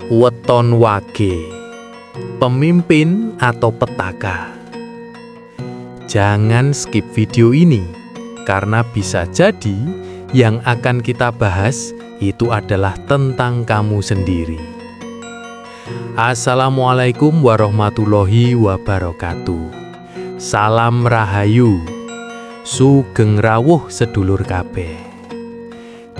Weton wage, pemimpin atau petaka. Jangan skip video ini, karena bisa jadi yang akan kita bahas itu adalah tentang kamu sendiri. Assalamualaikum warahmatullahi wabarakatuh. Salam rahayu, sugeng rawuh sedulur kabeh.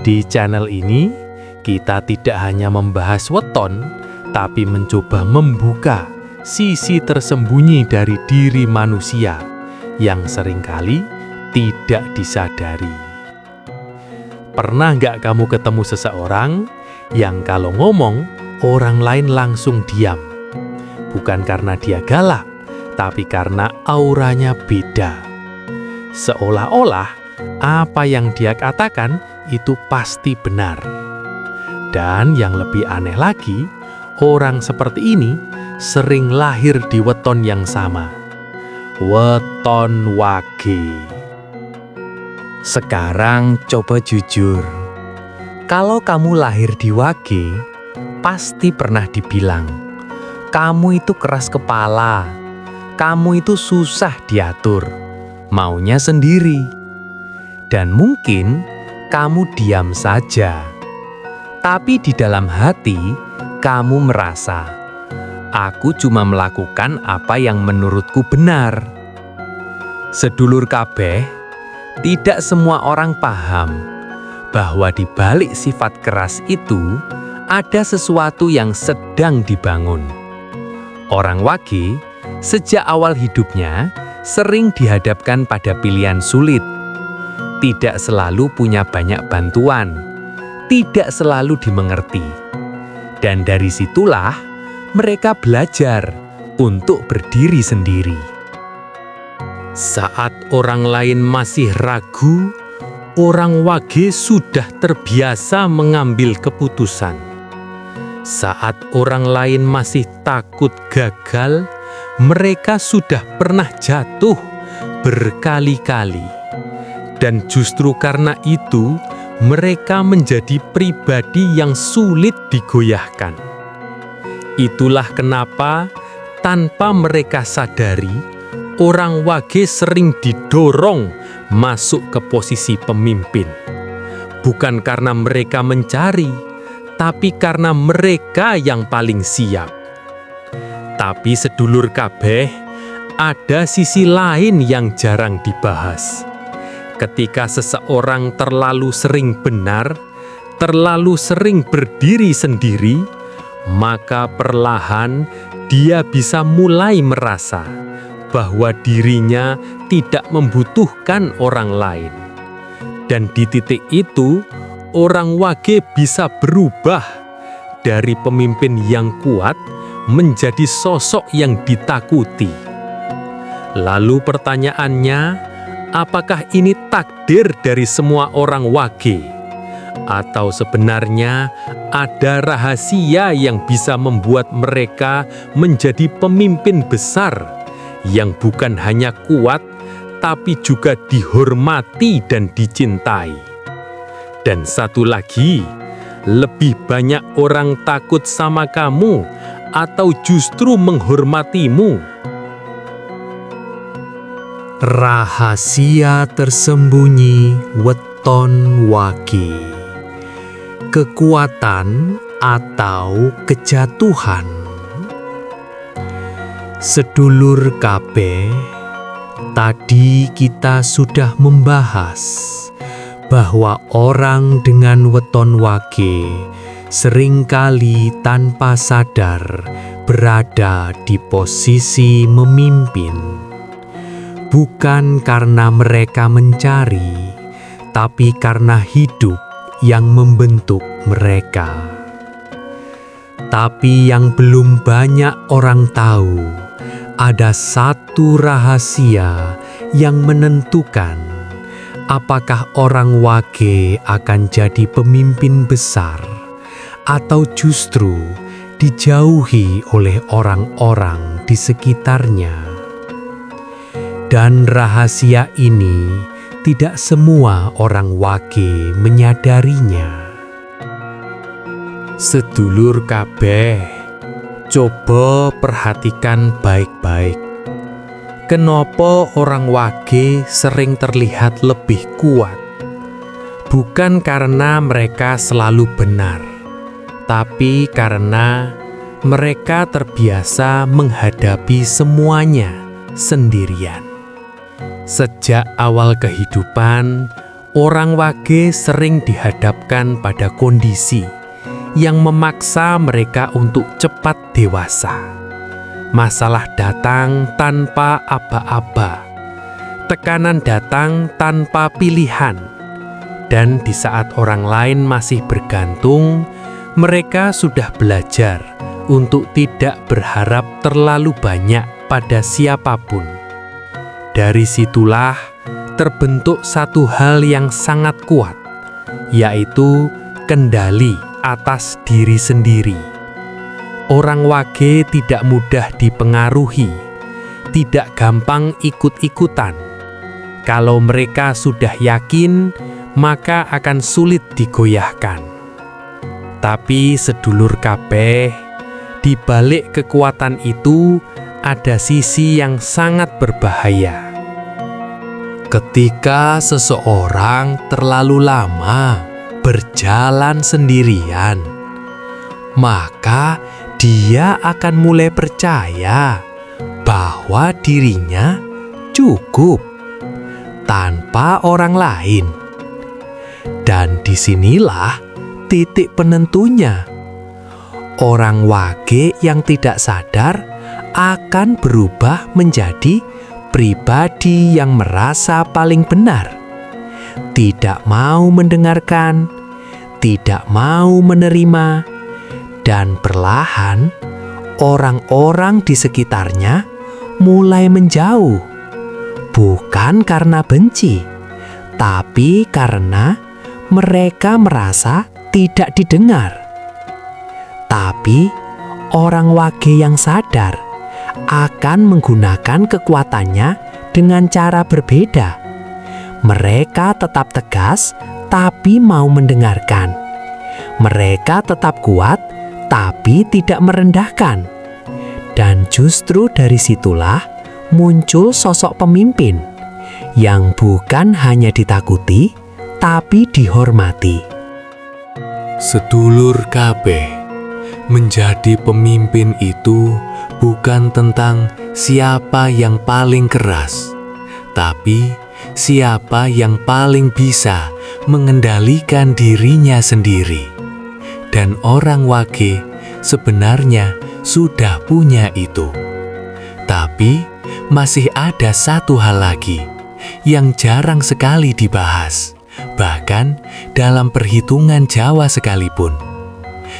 Di channel ini kita tidak hanya membahas weton, tapi mencoba membuka sisi tersembunyi dari diri manusia yang seringkali tidak disadari. Pernah nggak kamu ketemu seseorang yang kalau ngomong, orang lain langsung diam? Bukan karena dia galak, tapi karena auranya beda. Seolah-olah apa yang dia katakan itu pasti benar. Dan yang lebih aneh lagi, orang seperti ini sering lahir di weton yang sama. Weton wage. Sekarang coba jujur. Kalau kamu lahir di wage, pasti pernah dibilang, kamu itu keras kepala, kamu itu susah diatur, maunya sendiri. Dan mungkin kamu diam saja. Tapi di dalam hati, kamu merasa, aku cuma melakukan apa yang menurutku benar. Sedulur kabeh, tidak semua orang paham bahwa di balik sifat keras itu ada sesuatu yang sedang dibangun. Orang wage sejak awal hidupnya sering dihadapkan pada pilihan sulit. Tidak selalu punya banyak bantuan, tidak selalu dimengerti. Dan dari situlah mereka belajar untuk berdiri sendiri. Saat orang lain masih ragu, orang wage sudah terbiasa mengambil keputusan. Saat orang lain masih takut gagal, mereka sudah pernah jatuh berkali-kali. Dan justru karena itu, mereka menjadi pribadi yang sulit digoyahkan. Itulah kenapa, tanpa mereka sadari, orang wage sering didorong masuk ke posisi pemimpin. Bukan karena mereka mencari, tapi karena mereka yang paling siap. Tapi sedulur kabeh, ada sisi lain yang jarang dibahas. Ketika seseorang terlalu sering benar, terlalu sering berdiri sendiri, maka perlahan dia bisa mulai merasa bahwa dirinya tidak membutuhkan orang lain. Dan di titik itu, orang wage bisa berubah dari pemimpin yang kuat menjadi sosok yang ditakuti. Lalu pertanyaannya, apakah ini takdir dari semua orang wage? Atau sebenarnya ada rahasia yang bisa membuat mereka menjadi pemimpin besar yang bukan hanya kuat, tapi juga dihormati dan dicintai? Dan satu lagi, lebih banyak orang takut sama kamu atau justru menghormatimu? Rahasia tersembunyi weton wage. Kekuatan atau kejatuhan. Sedulur kabeh, tadi kita sudah membahas bahwa orang dengan weton wage seringkali tanpa sadar berada di posisi memimpin. Bukan karena mereka mencari, tapi karena hidup yang membentuk mereka. Tapi yang belum banyak orang tahu, ada satu rahasia yang menentukan apakah orang wage akan jadi pemimpin besar atau justru dijauhi oleh orang-orang di sekitarnya. Dan rahasia ini tidak semua orang wage menyadarinya. Sedulur kabeh, coba perhatikan baik-baik. Kenapa orang wage sering terlihat lebih kuat? Bukan karena mereka selalu benar, tapi karena mereka terbiasa menghadapi semuanya sendirian. Sejak awal kehidupan, orang wage sering dihadapkan pada kondisi yang memaksa mereka untuk cepat dewasa. Masalah datang tanpa aba-aba, tekanan datang tanpa pilihan, dan di saat orang lain masih bergantung, mereka sudah belajar untuk tidak berharap terlalu banyak pada siapapun. Dari situlah terbentuk satu hal yang sangat kuat, yaitu kendali atas diri sendiri. Orang wage tidak mudah dipengaruhi, tidak gampang ikut-ikutan. Kalau mereka sudah yakin, maka akan sulit digoyahkan. Tapi sedulur kabeh, di balik kekuatan itu ada sisi yang sangat berbahaya. Ketika seseorang terlalu lama berjalan sendirian, maka dia akan mulai percaya bahwa dirinya cukup tanpa orang lain. Dan disinilah titik penentunya. Orang wage yang tidak sadar akan berubah menjadi pribadi yang merasa paling benar, tidak mau mendengarkan, tidak mau menerima, dan perlahan orang-orang di sekitarnya mulai menjauh, bukan karena benci, tapi karena mereka merasa tidak didengar. Tapi orang wage yang sadar akan menggunakan kekuatannya dengan cara berbeda. Mereka tetap tegas, tapi mau mendengarkan. Mereka tetap kuat, tapi tidak merendahkan. Dan justru dari situlah muncul sosok pemimpin yang bukan hanya ditakuti, tapi dihormati. Sedulur kabeh, menjadi pemimpin itu bukan tentang siapa yang paling keras, tapi siapa yang paling bisa mengendalikan dirinya sendiri. Dan orang wage sebenarnya sudah punya itu. Tapi masih ada satu hal lagi yang jarang sekali dibahas, bahkan dalam perhitungan Jawa sekalipun.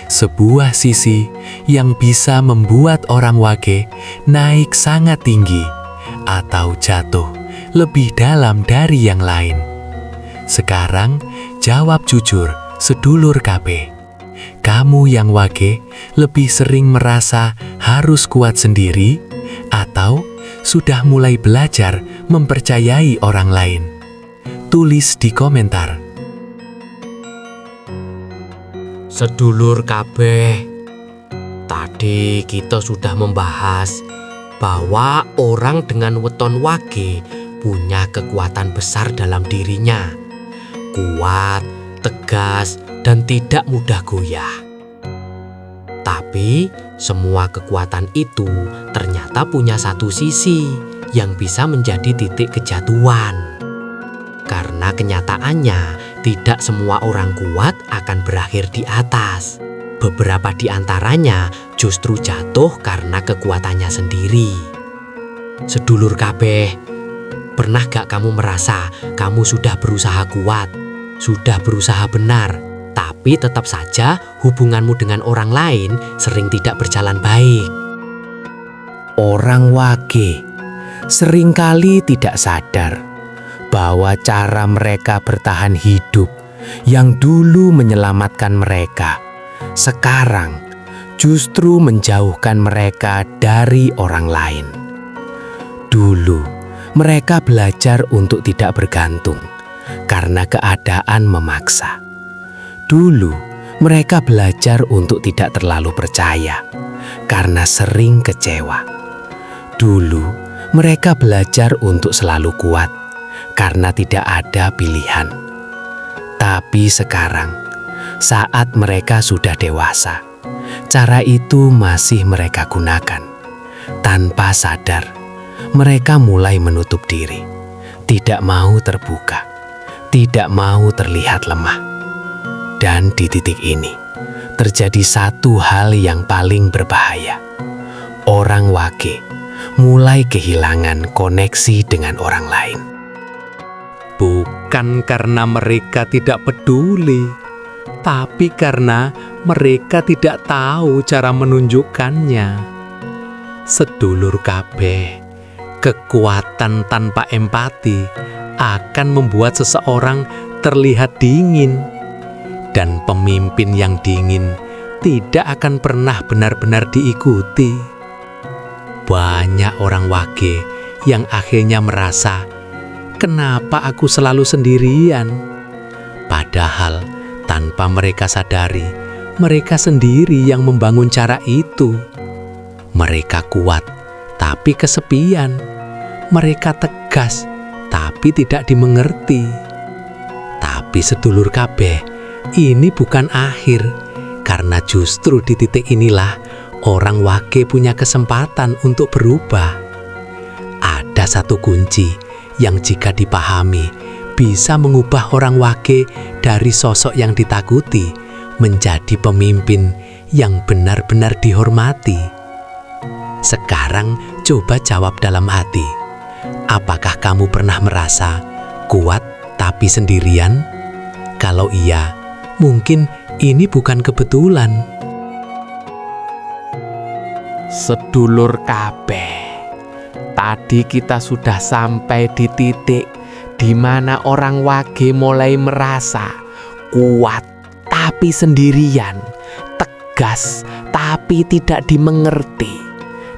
Sebuah sisi yang bisa membuat orang wage naik sangat tinggi atau jatuh lebih dalam dari yang lain. Sekarang jawab jujur, sedulur kabeh. Kamu yang wage lebih sering merasa harus kuat sendiri atau sudah mulai belajar mempercayai orang lain? Tulis di komentar. Sedulur kabeh, tadi kita sudah membahas bahwa orang dengan weton wage punya kekuatan besar dalam dirinya. Kuat, tegas, dan tidak mudah goyah. Tapi semua kekuatan itu ternyata punya satu sisi yang bisa menjadi titik kejatuhan. Karena kenyataannya, tidak semua orang kuat akan berakhir di atas. Beberapa di antaranya justru jatuh karena kekuatannya sendiri. Sedulur kabeh, pernah gak kamu merasa kamu sudah berusaha kuat, sudah berusaha benar, tapi tetap saja hubunganmu dengan orang lain sering tidak berjalan baik? Orang wage seringkali tidak sadar bahwa cara mereka bertahan hidup yang dulu menyelamatkan mereka, sekarang justru menjauhkan mereka dari orang lain. Dulu, mereka belajar untuk tidak bergantung karena keadaan memaksa. Dulu, mereka belajar untuk tidak terlalu percaya karena sering kecewa. Dulu, mereka belajar untuk selalu kuat karena tidak ada pilihan. Tapi sekarang, saat mereka sudah dewasa, cara itu masih mereka gunakan. Tanpa sadar, mereka mulai menutup diri, tidak mau terbuka, tidak mau terlihat lemah. Dan di titik ini, terjadi satu hal yang paling berbahaya. Orang wage mulai kehilangan koneksi dengan orang lain. Bukan karena mereka tidak peduli, tapi karena mereka tidak tahu cara menunjukkannya. Sedulur kabeh, kekuatan tanpa empati akan membuat seseorang terlihat dingin, dan pemimpin yang dingin tidak akan pernah benar-benar diikuti. Banyak orang wage yang akhirnya merasa, kenapa aku selalu sendirian? Padahal tanpa mereka sadari, mereka sendiri yang membangun cara itu. Mereka kuat, tapi kesepian. Mereka tegas, tapi tidak dimengerti. Tapi sedulur kabeh, ini bukan akhir, karena justru di titik inilah orang wage punya kesempatan untuk berubah. Ada satu kunci yang jika dipahami bisa mengubah orang wage dari sosok yang ditakuti menjadi pemimpin yang benar-benar dihormati. Sekarang coba jawab dalam hati. Apakah kamu pernah merasa kuat tapi sendirian? Kalau iya, mungkin ini bukan kebetulan. Sedulur kabeh, tadi kita sudah sampai di titik di mana orang wage mulai merasa kuat tapi sendirian, tegas tapi tidak dimengerti.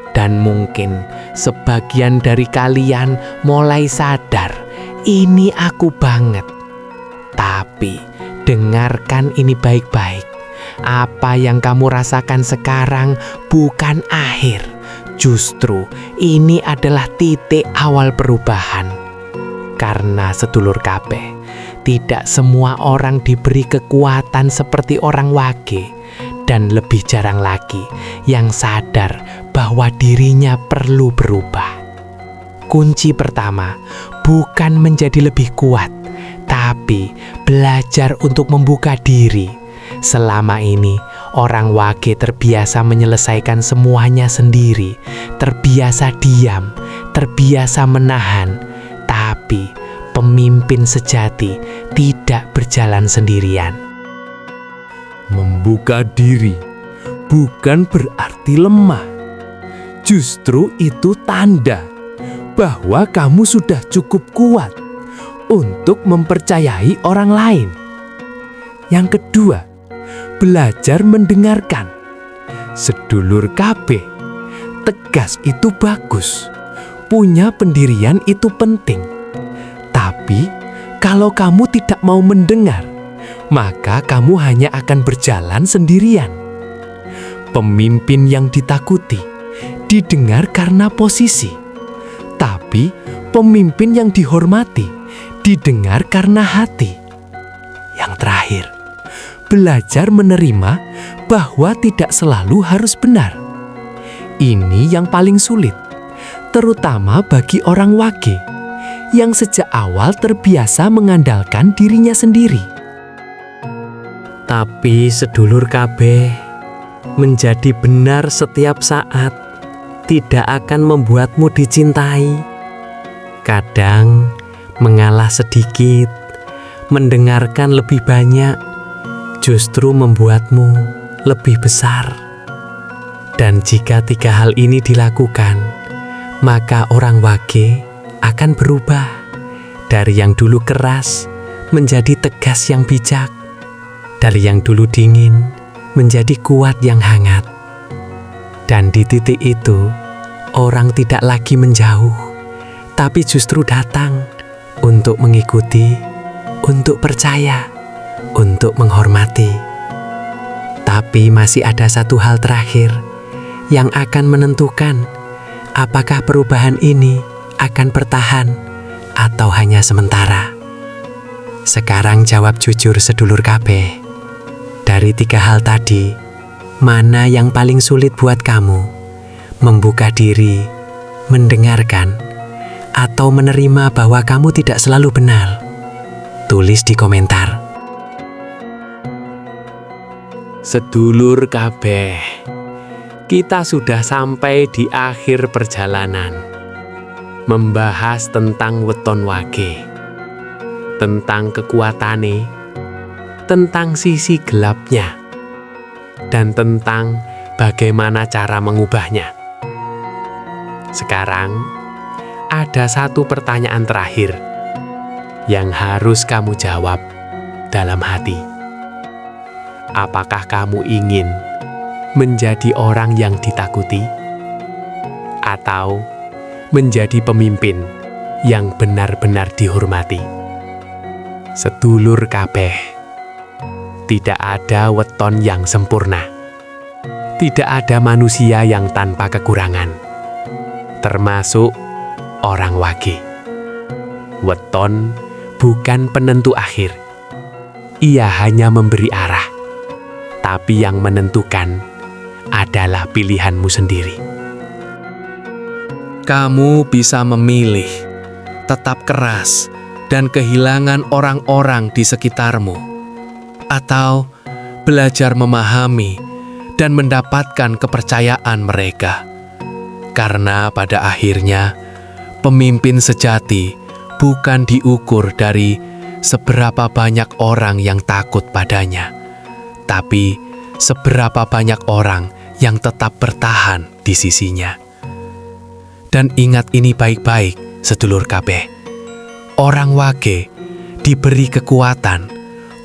Dan mungkin sebagian dari kalian mulai sadar, ini aku banget. Tapi dengarkan ini baik-baik. Apa yang kamu rasakan sekarang bukan akhir. Justru ini adalah titik awal perubahan. Karena sedulur kabeh, tidak semua orang diberi kekuatan seperti orang wage. Dan lebih jarang lagi yang sadar bahwa dirinya perlu berubah. Kunci pertama bukan menjadi lebih kuat, tapi belajar untuk membuka diri. Selama ini, orang wage terbiasa menyelesaikan semuanya sendiri, terbiasa diam, terbiasa menahan. Tapi pemimpin sejati tidak berjalan sendirian. Membuka diri bukan berarti lemah. Justru itu tanda bahwa kamu sudah cukup kuat untuk mempercayai orang lain. Yang kedua, belajar mendengarkan. Sedulur kabeh, tegas itu bagus. Punya pendirian itu penting. Tapi kalau kamu tidak mau mendengar, maka kamu hanya akan berjalan sendirian. Pemimpin yang ditakuti didengar karena posisi, tapi pemimpin yang dihormati didengar karena hati. Yang terakhir, belajar menerima bahwa tidak selalu harus benar. Ini yang paling sulit, terutama bagi orang wage yang sejak awal terbiasa mengandalkan dirinya sendiri. Tapi sedulur kabeh, menjadi benar setiap saat tidak akan membuatmu dicintai. Kadang mengalah sedikit, mendengarkan lebih banyak, justru membuatmu lebih besar. Dan jika tiga hal ini dilakukan, maka orang wage akan berubah dari yang dulu keras menjadi tegas yang bijak. Dari yang dulu dingin menjadi kuat yang hangat. Dan di titik itu, orang tidak lagi menjauh, tapi justru datang untuk mengikuti, untuk percaya, untuk menghormati. Tapi masih ada satu hal terakhir yang akan menentukan apakah perubahan ini akan bertahan atau hanya sementara. Sekarang jawab jujur sedulur kabeh. Dari 3 hal tadi, mana yang paling sulit buat kamu? Membuka diri, mendengarkan, atau menerima bahwa kamu tidak selalu benar? Tulis di komentar. Sedulur kabeh, kita sudah sampai di akhir perjalanan. Membahas tentang weton wage, tentang kekuatane, tentang sisi gelapnya, dan tentang bagaimana cara mengubahnya. Sekarang, ada satu pertanyaan terakhir yang harus kamu jawab dalam hati. Apakah kamu ingin menjadi orang yang ditakuti? Atau menjadi pemimpin yang benar-benar dihormati? Sedulur kabeh, tidak ada weton yang sempurna. Tidak ada manusia yang tanpa kekurangan, termasuk orang wage. Weton bukan penentu akhir. Ia hanya memberi arah. Tapi yang menentukan adalah pilihanmu sendiri. Kamu bisa memilih tetap keras dan kehilangan orang-orang di sekitarmu, atau belajar memahami dan mendapatkan kepercayaan mereka. Karena pada akhirnya, pemimpin sejati bukan diukur dari seberapa banyak orang yang takut padanya, tapi seberapa banyak orang yang tetap bertahan di sisinya. Dan ingat ini baik-baik, sedulur kabeh. Orang wage diberi kekuatan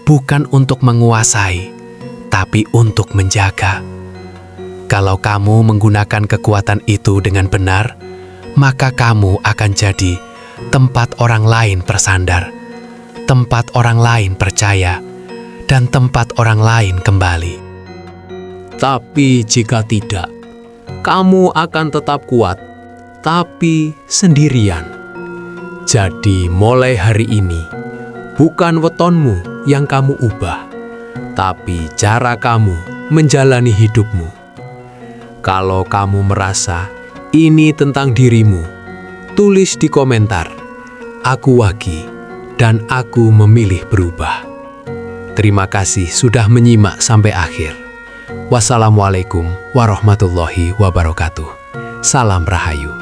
bukan untuk menguasai, tapi untuk menjaga. Kalau kamu menggunakan kekuatan itu dengan benar, maka kamu akan jadi tempat orang lain bersandar, tempat orang lain percaya, dan tempat orang lain kembali. Tapi jika tidak, kamu akan tetap kuat, tapi sendirian. Jadi mulai hari ini, bukan wetonmu yang kamu ubah, tapi cara kamu menjalani hidupmu. Kalau kamu merasa ini tentang dirimu, tulis di komentar, "Aku Wagi dan aku memilih berubah." Terima kasih sudah menyimak sampai akhir. Wassalamualaikum warahmatullahi wabarakatuh. Salam Rahayu.